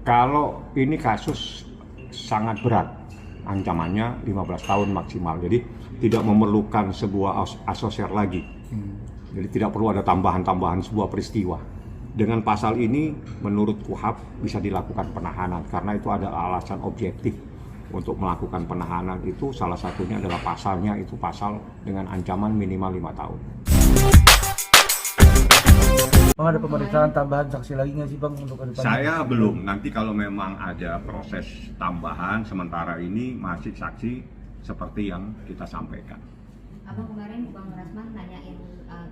Kalau ini kasus sangat berat, ancamannya 15 tahun maksimal. Jadi tidak memerlukan sebuah asosial lagi. Jadi tidak perlu ada tambahan-tambahan sebuah peristiwa. Dengan pasal ini menurut KUHP bisa dilakukan penahanan karena itu ada alasan objektif untuk melakukan penahanan. Itu salah satunya adalah pasalnya, itu pasal dengan ancaman minimal 5 tahun. Bang, ada pemeriksaan tambahan saksi lagi nggak sih Bang untuk ke depan? Saya belum, nanti kalau memang ada proses tambahan, sementara ini masih saksi seperti yang kita sampaikan. Abang kemarin Bang Rasman nanyain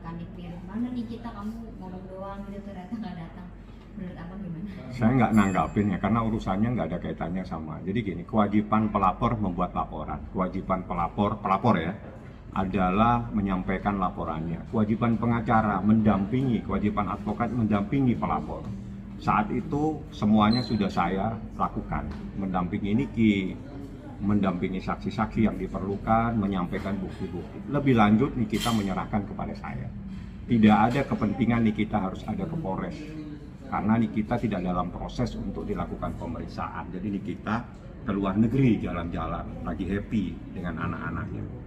Kanit, mana nih kita, kamu ngomong doang gitu ternyata nggak datang. Menurut Abang gimana? Saya nggak nanggapin ya, karena urusannya nggak ada kaitannya sama. Jadi gini, kewajiban pelapor membuat laporan. Kewajiban pelapor ya, adalah menyampaikan laporannya. Kewajiban pengacara mendampingi, kewajiban advokat mendampingi pelapor. Saat itu semuanya sudah saya lakukan. Mendampingi Niki, mendampingi saksi-saksi yang diperlukan, menyampaikan bukti-bukti. Lebih lanjut Nikita menyerahkan kepada saya. Tidak ada kepentingan Nikita harus ada ke Polres. Karena Nikita tidak dalam proses untuk dilakukan pemeriksaan. Jadi Nikita ke luar negeri jalan-jalan, lagi happy dengan anak-anaknya.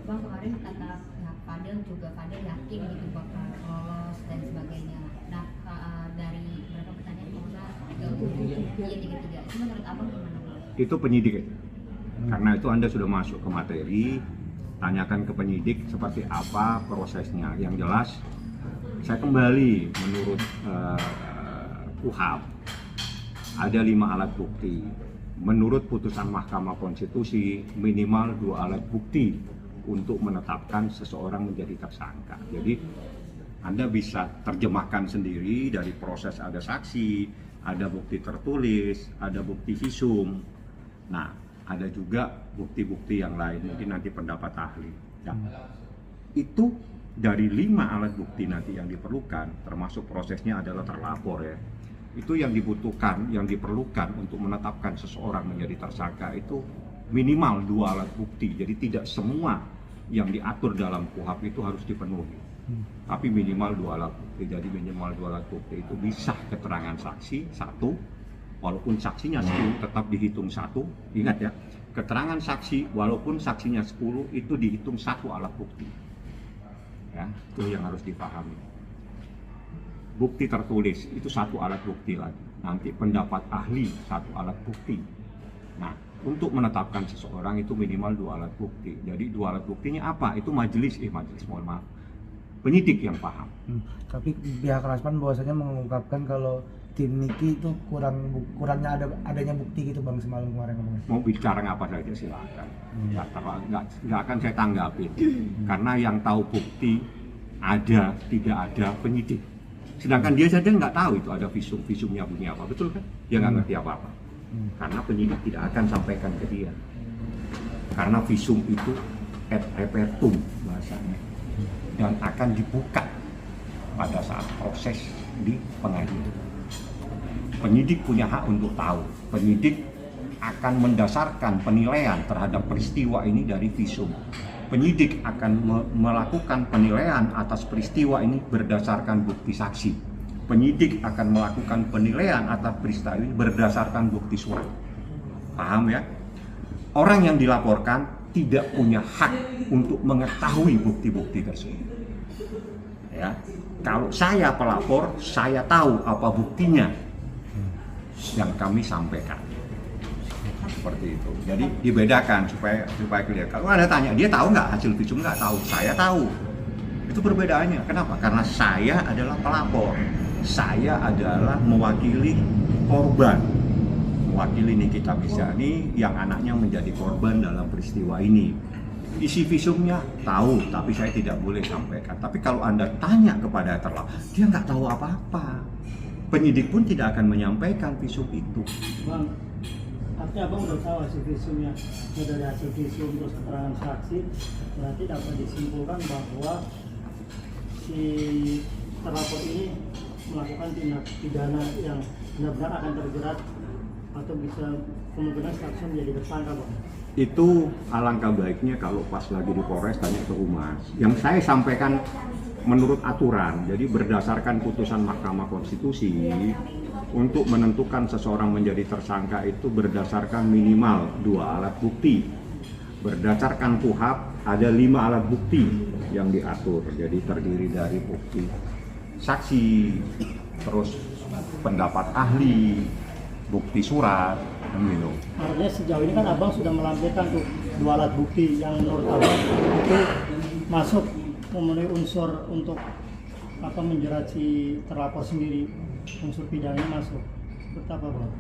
Bang, kemarin kata pihak Fadel juga, Fadel yakin gitu bakal lolos dan sebagainya. Nah, dari berapa pertanyaan Polda 33, itu menurut Abang gimana? Itu penyidik. Karena itu Anda sudah masuk ke materi, tanyakan ke penyidik seperti apa prosesnya. Yang jelas, saya kembali menurut KUHP ada 5 alat bukti. Menurut putusan Mahkamah Konstitusi minimal 2 alat bukti untuk menetapkan seseorang menjadi tersangka. Jadi Anda bisa terjemahkan sendiri dari proses ada saksi, ada bukti tertulis, ada bukti visum. Nah, ada juga bukti-bukti yang lain, mungkin nanti pendapat ahli. Nah, itu dari 5 alat bukti nanti yang diperlukan, termasuk prosesnya adalah terlapor ya. Itu yang dibutuhkan, yang diperlukan untuk menetapkan seseorang menjadi tersangka itu minimal 2 alat bukti. Jadi tidak semua yang diatur dalam KUHP itu harus dipenuhi. Tapi minimal 2 alat bukti. Jadi minimal 2 alat bukti itu bisa keterangan saksi 1, walaupun saksinya 10 tetap dihitung 1. Ingat ya, keterangan saksi walaupun saksinya 10 itu dihitung 1 alat bukti. Ya, itu yang harus dipahami. Bukti tertulis itu 1 alat bukti lagi. Nanti pendapat ahli 1 alat bukti. Nah, untuk menetapkan seseorang itu minimal 2 alat bukti. Jadi 2 alat buktinya apa? Itu majelis, mohon maaf, penyidik yang paham. Tapi pihak Rasman bahwasanya mengungkapkan kalau tim Niki itu kurangnya adanya bukti gitu Bang semalam kemarin ngomongnya. Mau bicara apa saja silakan. Nggak akan saya tanggapin. Karena yang tahu bukti ada tidak ada penyidik. Sedangkan dia saja nggak tahu itu ada visumnya bunyi apa, betul kan? Dia nggak ngerti apa-apa. Karena penyidik tidak akan sampaikan ke dia. Karena visum itu ad repertum bahasanya, dan akan dibuka pada saat proses di pengadilan. Penyidik punya hak untuk tahu. Penyidik akan mendasarkan penilaian terhadap peristiwa ini dari visum. Penyidik akan melakukan penilaian atas peristiwa ini berdasarkan bukti saksi. Penyidik akan melakukan penilaian atas peristiwa ini berdasarkan bukti surat. Paham ya? Orang yang dilaporkan tidak punya hak untuk mengetahui bukti-bukti tersebut. Ya, kalau saya pelapor, saya tahu apa buktinya yang kami sampaikan. Seperti itu. Jadi dibedakan supaya clear. Kalau Anda tanya, dia tahu nggak hasil visum? Nggak tahu. Saya tahu. Itu perbedaannya. Kenapa? Karena saya adalah pelapor. Saya adalah mewakili korban. Mewakili Nikita Mirzani yang anaknya menjadi korban dalam peristiwa ini. Isi visumnya tahu, tapi saya tidak boleh sampaikan. Tapi kalau Anda tanya kepada terlapor, dia nggak tahu apa-apa. Penyidik pun tidak akan menyampaikan visum itu. Bang, artinya Abang udah tahu hasil visumnya. Dari hasil visum terus keterangan saksi, berarti dapat disimpulkan bahwa si terlapor ini melakukan tindak pidana yang benar-benar akan terjerat atau bisa kemungkinan statusnya menjadi tersangka, Bang. Itu alangkah baiknya kalau pas lagi di Polres tanya ke Humas. Yang saya sampaikan menurut aturan, jadi berdasarkan putusan Mahkamah Konstitusi untuk menentukan seseorang menjadi tersangka itu berdasarkan minimal 2 alat bukti. Berdasarkan KUHP ada 5 alat bukti yang diatur, jadi terdiri dari bukti saksi, terus pendapat ahli, bukti surat, gitu. Artinya sejauh ini kan abang sudah melampirkan tuh 2 alat bukti yang menurut abang itu masuk memenuhi unsur untuk menjerat si terlapor sendiri, unsur pidananya masuk. Betapa bang?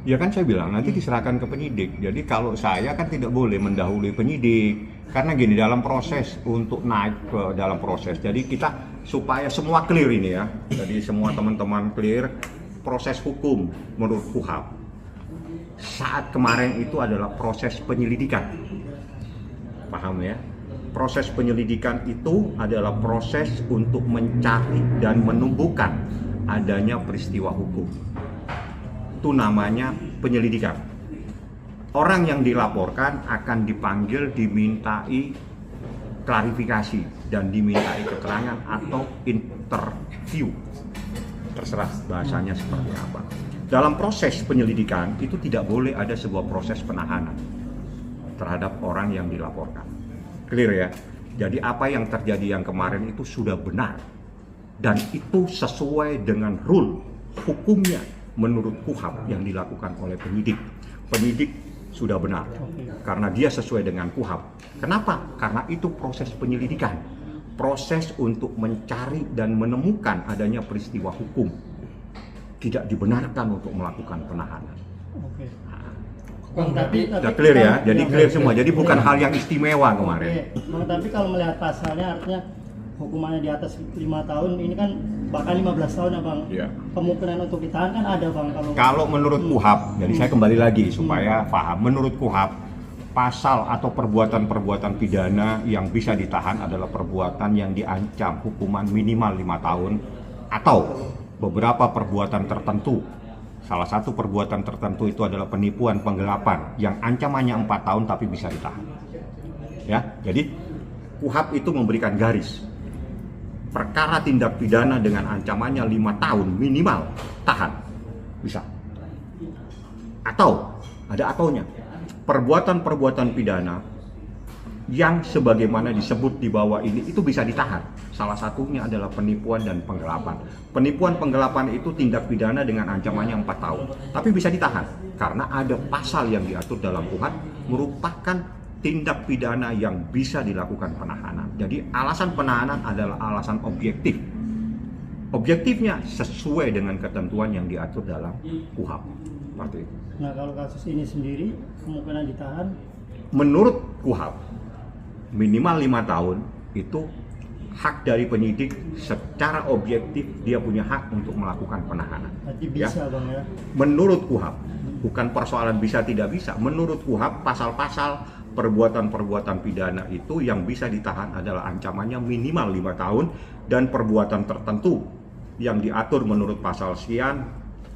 Ya kan saya bilang nanti diserahkan ke penyidik. Jadi kalau saya kan tidak boleh mendahului penyidik. Karena gini, dalam proses untuk naik ke dalam proses. Jadi kita supaya semua clear ini ya. Jadi semua teman-teman clear proses hukum menurut KUHP. Saat kemarin itu adalah proses penyelidikan. Paham ya? Proses penyelidikan itu adalah proses untuk mencari dan menumbuhkan adanya peristiwa hukum. Itu namanya penyelidikan. Orang yang dilaporkan akan dipanggil, dimintai klarifikasi dan dimintai keterangan atau interview. Terserah bahasanya seperti apa. Dalam proses penyelidikan itu tidak boleh ada sebuah proses penahanan terhadap orang yang dilaporkan. Clear ya? Jadi apa yang terjadi yang kemarin itu sudah benar dan itu sesuai dengan rule hukumnya menurut KUHP yang dilakukan oleh penyidik. Penyidik sudah benar karena dia sesuai dengan KUHP. Kenapa? Karena itu proses penyelidikan, proses untuk mencari dan menemukan adanya peristiwa hukum. Tidak dibenarkan untuk melakukan penahanan. Oke. Bang, tapi Sudah clear ya? Jadi clear semua. Jadi bukan hal yang istimewa kemarin. Oke. Bang, tapi kalau melihat pasalnya artinya hukumannya di atas 5 tahun, ini kan bahkan 15 tahun ya bang. Iya. Kemungkinan untuk ditahan kan ada bang Kalau menurut KUHP, jadi saya kembali lagi supaya paham. Menurut KUHP, pasal atau perbuatan-perbuatan pidana yang bisa ditahan adalah perbuatan yang diancam hukuman minimal 5 tahun atau beberapa perbuatan tertentu. Salah satu perbuatan tertentu itu adalah penipuan penggelapan yang ancamannya 4 tahun tapi bisa ditahan. Ya, jadi KUHP itu memberikan garis. Perkara tindak pidana dengan ancamannya 5 tahun minimal tahan. Bisa. Atau ada ataunya. Perbuatan-perbuatan pidana yang sebagaimana disebut di bawah ini itu bisa ditahan. Salah satunya adalah penipuan dan penggelapan. Penipuan penggelapan itu tindak pidana dengan ancamannya 4 tahun. Tapi bisa ditahan karena ada pasal yang diatur dalam KUHP merupakan tindak pidana yang bisa dilakukan penahanan. Jadi alasan penahanan adalah alasan objektif. Objektifnya sesuai dengan ketentuan yang diatur dalam KUHP. Seperti itu. Nah kalau kasus ini sendiri kemungkinan ditahan? Menurut KUHP minimal 5 tahun itu hak dari penyidik secara objektif dia punya hak untuk melakukan penahanan. Berarti bisa bang ya? Menurut KUHP, bukan persoalan bisa tidak bisa. Menurut KUHP pasal-pasal perbuatan-perbuatan pidana itu yang bisa ditahan adalah ancamannya minimal 5 tahun dan perbuatan tertentu yang diatur menurut pasal sekian,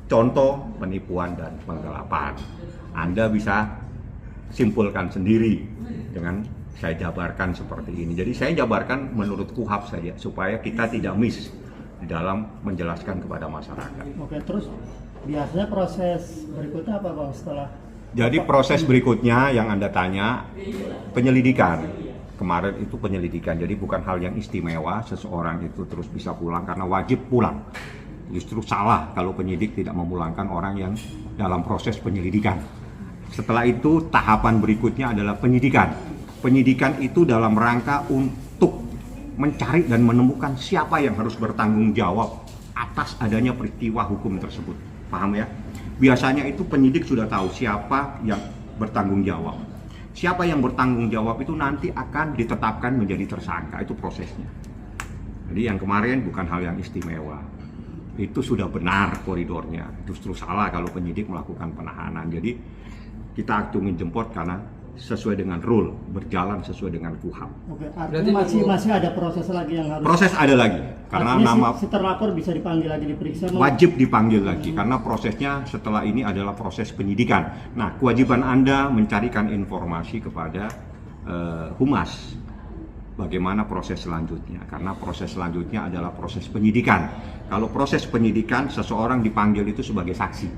contoh penipuan dan penggelapan. Anda bisa simpulkan sendiri dengan saya jabarkan seperti ini. Jadi saya jabarkan menurut KUHP saja supaya kita tidak miss di dalam menjelaskan kepada masyarakat. Oke, terus biasanya proses berikutnya apa bang setelah? Jadi proses berikutnya yang Anda tanya penyelidikan. Kemarin itu penyelidikan. Jadi bukan hal yang istimewa seseorang itu terus bisa pulang karena wajib pulang. Justru salah kalau penyidik tidak memulangkan orang yang dalam proses penyelidikan. Setelah itu tahapan berikutnya adalah penyidikan. Penyidikan itu dalam rangka untuk mencari dan menemukan siapa yang harus bertanggung jawab atas adanya peristiwa hukum tersebut. Paham ya? Biasanya itu penyidik sudah tahu siapa yang bertanggung jawab. Siapa yang bertanggung jawab itu nanti akan ditetapkan menjadi tersangka, itu prosesnya. Jadi yang kemarin bukan hal yang istimewa. Itu sudah benar koridornya. Justru salah kalau penyidik melakukan penahanan. Jadi kita acungin jempol karena sesuai dengan rule, berjalan sesuai dengan KUHP. Oke, artinya masih ada proses lagi yang harus. Proses ada lagi karena artinya nama si terlapor bisa dipanggil lagi, diperiksa. wajib dipanggil lagi karena prosesnya setelah ini adalah proses penyidikan. Nah, kewajiban Anda mencarikan informasi kepada Humas bagaimana proses selanjutnya, karena proses selanjutnya adalah proses penyidikan. Kalau proses penyidikan, seseorang dipanggil itu sebagai saksi.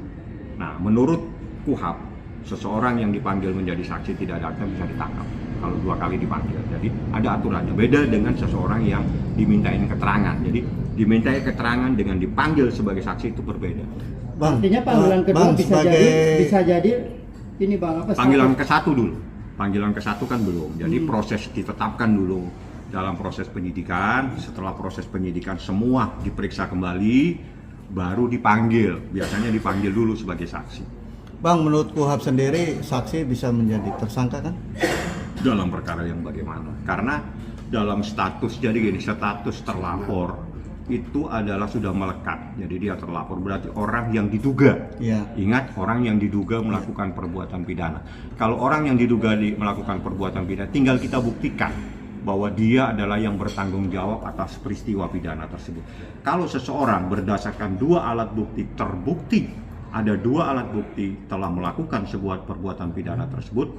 Nah, menurut KUHP, seseorang yang dipanggil menjadi saksi tidak datang bisa ditangkap kalau 2 kali dipanggil. Jadi ada aturannya, beda dengan seseorang yang dimintain keterangan. Jadi dimintai keterangan dengan dipanggil sebagai saksi itu berbeda. Bang, Artinya panggilan kedua Bang, bisa jadi ini Bang apa? Panggilan ke-1 dulu. Panggilan ke-1 kan belum. Jadi proses ditetapkan dulu dalam proses penyidikan. Setelah proses penyidikan semua diperiksa kembali, baru dipanggil. Biasanya dipanggil dulu sebagai saksi. Bang, menurut KUHP sendiri saksi bisa menjadi tersangka kan? Dalam perkara yang bagaimana? Karena dalam status, jadi gini, status terlapor itu adalah sudah melekat. Jadi dia terlapor berarti orang yang diduga. Iya. Ingat, orang yang diduga melakukan perbuatan pidana. Kalau orang yang diduga melakukan perbuatan pidana, tinggal kita buktikan bahwa dia adalah yang bertanggung jawab atas peristiwa pidana tersebut. Kalau seseorang berdasarkan 2 alat bukti terbukti, ada 2 alat bukti telah melakukan sebuah perbuatan pidana tersebut,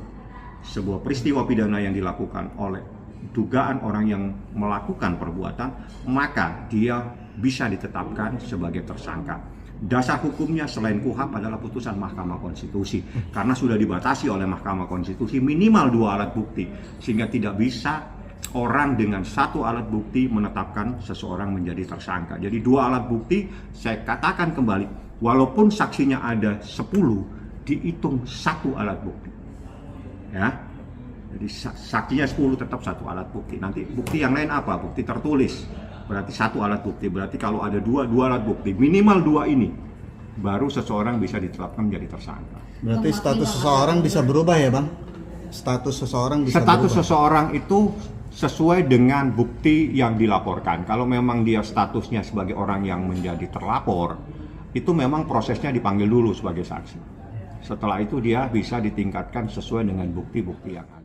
sebuah peristiwa pidana yang dilakukan oleh dugaan orang yang melakukan perbuatan, maka dia bisa ditetapkan sebagai tersangka. Dasar hukumnya selain KUHP adalah putusan Mahkamah Konstitusi, karena sudah dibatasi oleh Mahkamah Konstitusi minimal 2 alat bukti, sehingga tidak bisa orang dengan 1 alat bukti menetapkan seseorang menjadi tersangka. Jadi 2 alat bukti, saya katakan kembali, walaupun saksinya ada 10, dihitung 1 alat bukti. Ya. Jadi saksinya 10 tetap 1 alat bukti. Nanti bukti yang lain apa? Bukti tertulis. Berarti 1 alat bukti. Berarti kalau ada 2 alat bukti, minimal 2 ini, baru seseorang bisa ditetapkan menjadi tersangka. Berarti status seseorang bisa berubah ya, Bang? Status seseorang bisa Status berubah. seseorang itu sesuai dengan bukti yang dilaporkan. Kalau memang dia statusnya sebagai orang yang menjadi terlapor, itu memang prosesnya dipanggil dulu sebagai saksi. Setelah itu dia bisa ditingkatkan sesuai dengan bukti-bukti yang ada.